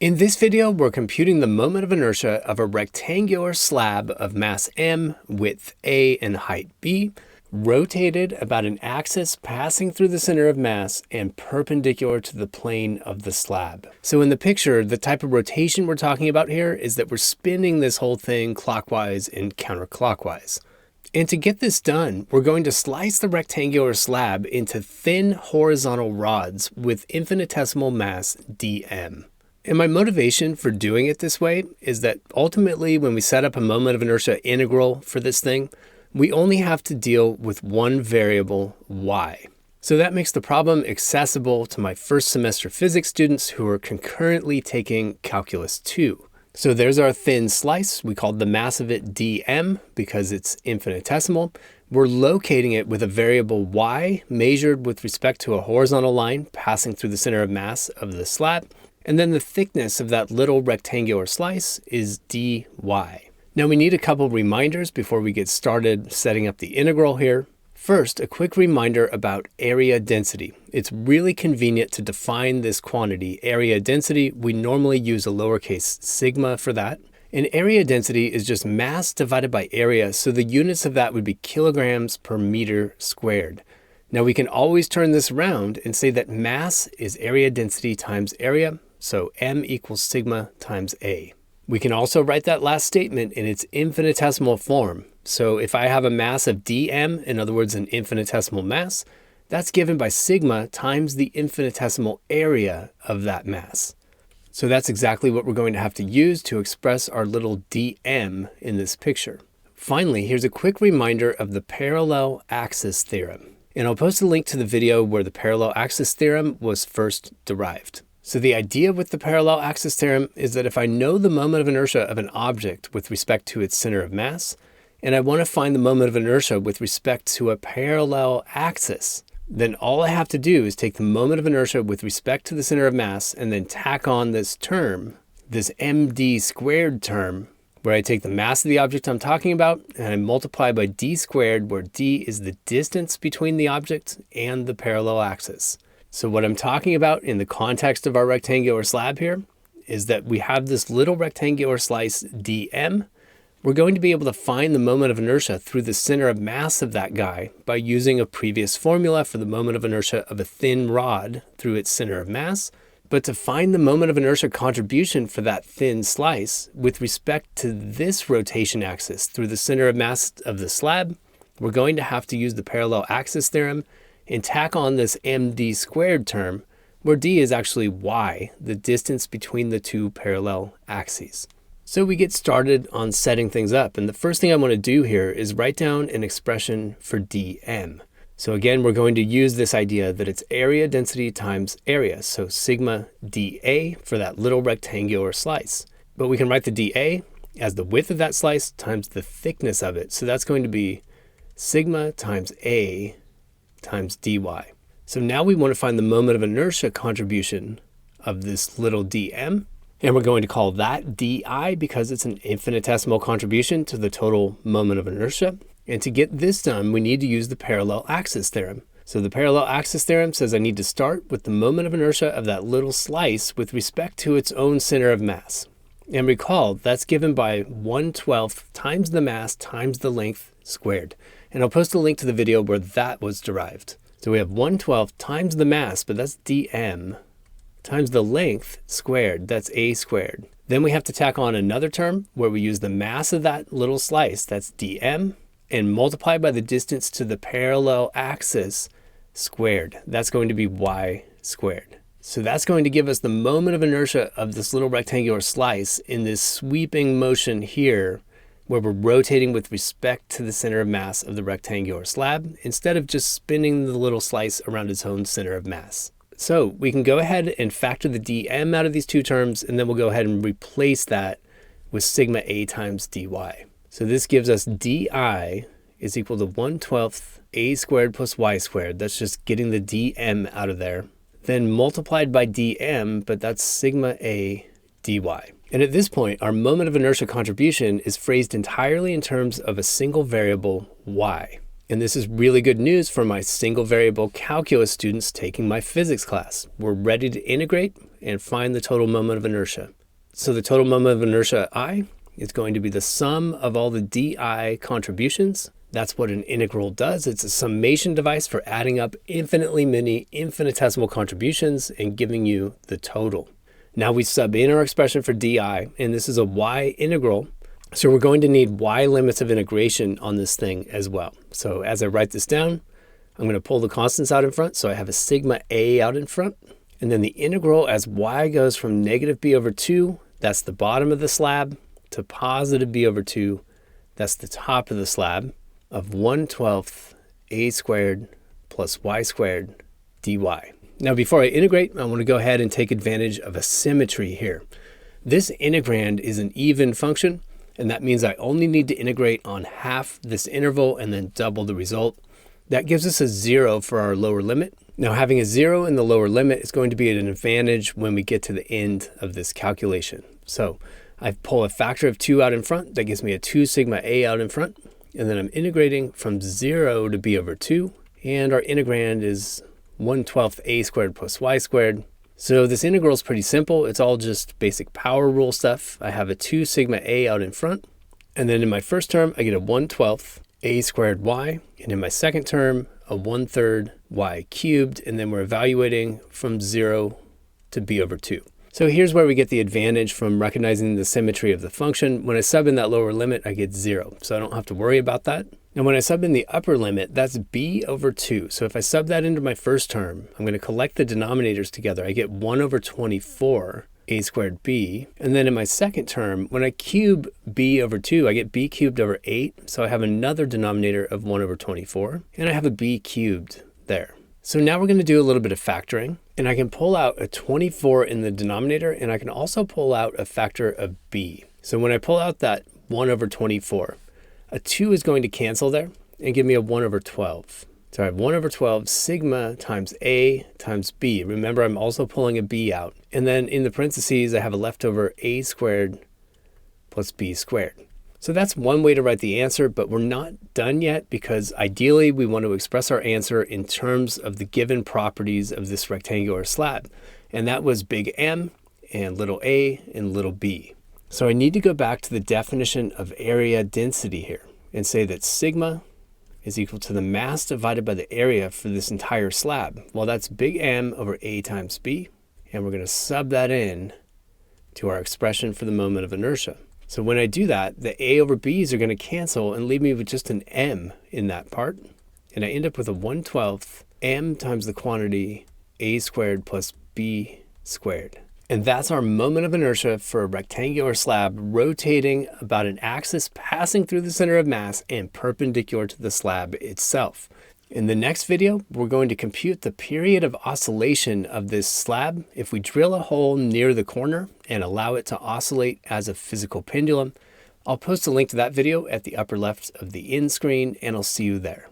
In this video, we're computing the moment of inertia of a rectangular slab of mass m, width a, and height b, rotated about an axis passing through the center of mass and perpendicular to the plane of the slab. So in the picture, the type of rotation we're talking about here is that we're spinning this whole thing clockwise and counterclockwise. And to get this done, we're going to slice the rectangular slab into thin horizontal rods with infinitesimal mass dm. And my motivation for doing it this way is that ultimately when we set up a moment of inertia integral for this thing, we only have to deal with one variable, y. So that makes the problem accessible to my first semester physics students who are concurrently taking Calculus 2. So there's our thin slice. We called the mass of it dm because it's infinitesimal. We're locating it with a variable y measured with respect to a horizontal line passing through the center of mass of the slab. And then the thickness of that little rectangular slice is dy. Now we need a couple reminders before we get started setting up the integral here. First, a quick reminder about area density. It's really convenient to define this quantity, area density. We normally use a lowercase sigma for that. And area density is just mass divided by area, so the units of that would be kilograms per meter squared. Now we can always turn this around and say that mass is area density times area, so m equals sigma times a. We can also write that last statement in its infinitesimal form. So if I have a mass of dm, in other words, an infinitesimal mass, that's given by sigma times the infinitesimal area of that mass. So that's exactly what we're going to have to use to express our little dm in this picture. Finally, here's a quick reminder of the parallel axis theorem. And I'll post a link to the video where the parallel axis theorem was first derived. So the idea with the parallel axis theorem is that if I know the moment of inertia of an object with respect to its center of mass, and I want to find the moment of inertia with respect to a parallel axis, then all I have to do is take the moment of inertia with respect to the center of mass and then tack on this term, this md squared term, where I take the mass of the object I'm talking about and I multiply by d squared, where d is the distance between the object and the parallel axis. So what I'm talking about in the context of our rectangular slab here is that we have this little rectangular slice dm. We're going to be able to find the moment of inertia through the center of mass of that guy by using a previous formula for the moment of inertia of a thin rod through its center of mass. But to find the moment of inertia contribution for that thin slice with respect to this rotation axis through the center of mass of the slab, we're going to have to use the parallel axis theorem and tack on this md squared term, where d is actually y, the distance between the two parallel axes. So we get started on setting things up, and the first thing I want to do here is write down an expression for dm. So again, we're going to use this idea that it's area density times area, so sigma dA for that little rectangular slice. But we can write the dA as the width of that slice times the thickness of it, so that's going to be sigma times a times dy. So now we want to find the moment of inertia contribution of this little dm, and we're going to call that di because it's an infinitesimal contribution to the total moment of inertia. And to get this done, we need to use the parallel axis theorem. So the parallel axis theorem says I need to start with the moment of inertia of that little slice with respect to its own center of mass. And recall, that's given by 1/12 times the mass times the length squared. And I'll post a link to the video where that was derived. So we have 1/12 times the mass, but that's dm, times the length squared, that's a squared. Then we have to tack on another term where we use the mass of that little slice, that's dm, and multiply by the distance to the parallel axis squared. That's going to be y squared. So that's going to give us the moment of inertia of this little rectangular slice in this sweeping motion here, where we're rotating with respect to the center of mass of the rectangular slab, instead of just spinning the little slice around its own center of mass. So we can go ahead and factor the dm out of these two terms, and then we'll go ahead and replace that with sigma a times dy. So this gives us di is equal to 1/12 a squared plus y squared. That's just getting the dm out of there. Then multiplied by dm, but that's sigma a dy. And at this point, our moment of inertia contribution is phrased entirely in terms of a single variable y. And this is really good news for my single variable calculus students taking my physics class. We're ready to integrate, and find the total moment of inertia. So the total moment of inertia I is going to be the sum of all the dI contributions. That's what an integral does. It's a summation device for adding up infinitely many infinitesimal contributions and giving you the total. Now we sub in our expression for dI, and this is a y integral. So we're going to need y limits of integration on this thing as well. So as I write this down, I'm going to pull the constants out in front. So I have a sigma a out in front. And then the integral as y goes from negative b over 2, that's the bottom of the slab, to positive b over 2, that's the top of the slab, of 1/12 a squared plus y squared dy. Now before I integrate, I want to go ahead and take advantage of a symmetry here. This integrand is an even function, and that means I only need to integrate on half this interval and then double the result. That gives us a 0 for our lower limit. Now having a 0 in the lower limit is going to be an advantage when we get to the end of this calculation. So I pull a factor of 2 out in front. That gives me a 2 sigma a out in front. And then I'm integrating from 0 to b over 2. And our integrand is 1/12 a squared plus y squared. So this integral is pretty simple. It's all just basic power rule stuff. I have a 2 sigma a out in front. And then in my first term, I get a 1/12 a squared y. And in my second term, a 1/3 y cubed. And then we're evaluating from 0 to b over 2. So here's where we get the advantage from recognizing the symmetry of the function. When I sub in that lower limit, I get 0. So I don't have to worry about that. And when I sub in the upper limit, that's b over 2. So if I sub that into my first term, I'm going to collect the denominators together. I get 1/24 a squared b. And then in my second term, when I cube b over 2, I get b cubed over 8. So I have another denominator of 1/24. And I have a b cubed there. So now we're going to do a little bit of factoring, and I can pull out a 24 in the denominator, and I can also pull out a factor of b. So when I pull out that 1/24, a 2 is going to cancel there and give me a 1/12. So I have 1/12 sigma times a times b. Remember, I'm also pulling a b out. And then in the parentheses, I have a leftover a squared plus b squared. So that's one way to write the answer, but we're not done yet because ideally we want to express our answer in terms of the given properties of this rectangular slab. And that was big M and little a and little b. So I need to go back to the definition of area density here and say that sigma is equal to the mass divided by the area for this entire slab. Well, that's big M over a times b. And we're going to sub that in to our expression for the moment of inertia. So when I do that, the a over b's are going to cancel and leave me with just an m in that part. And I end up with a 1/12 m times the quantity a squared plus b squared. And that's our moment of inertia for a rectangular slab rotating about an axis passing through the center of mass and perpendicular to the slab itself. In the next video, we're going to compute the period of oscillation of this slab if we drill a hole near the corner and allow it to oscillate as a physical pendulum. I'll post a link to that video at the upper left of the end screen, and I'll see you there.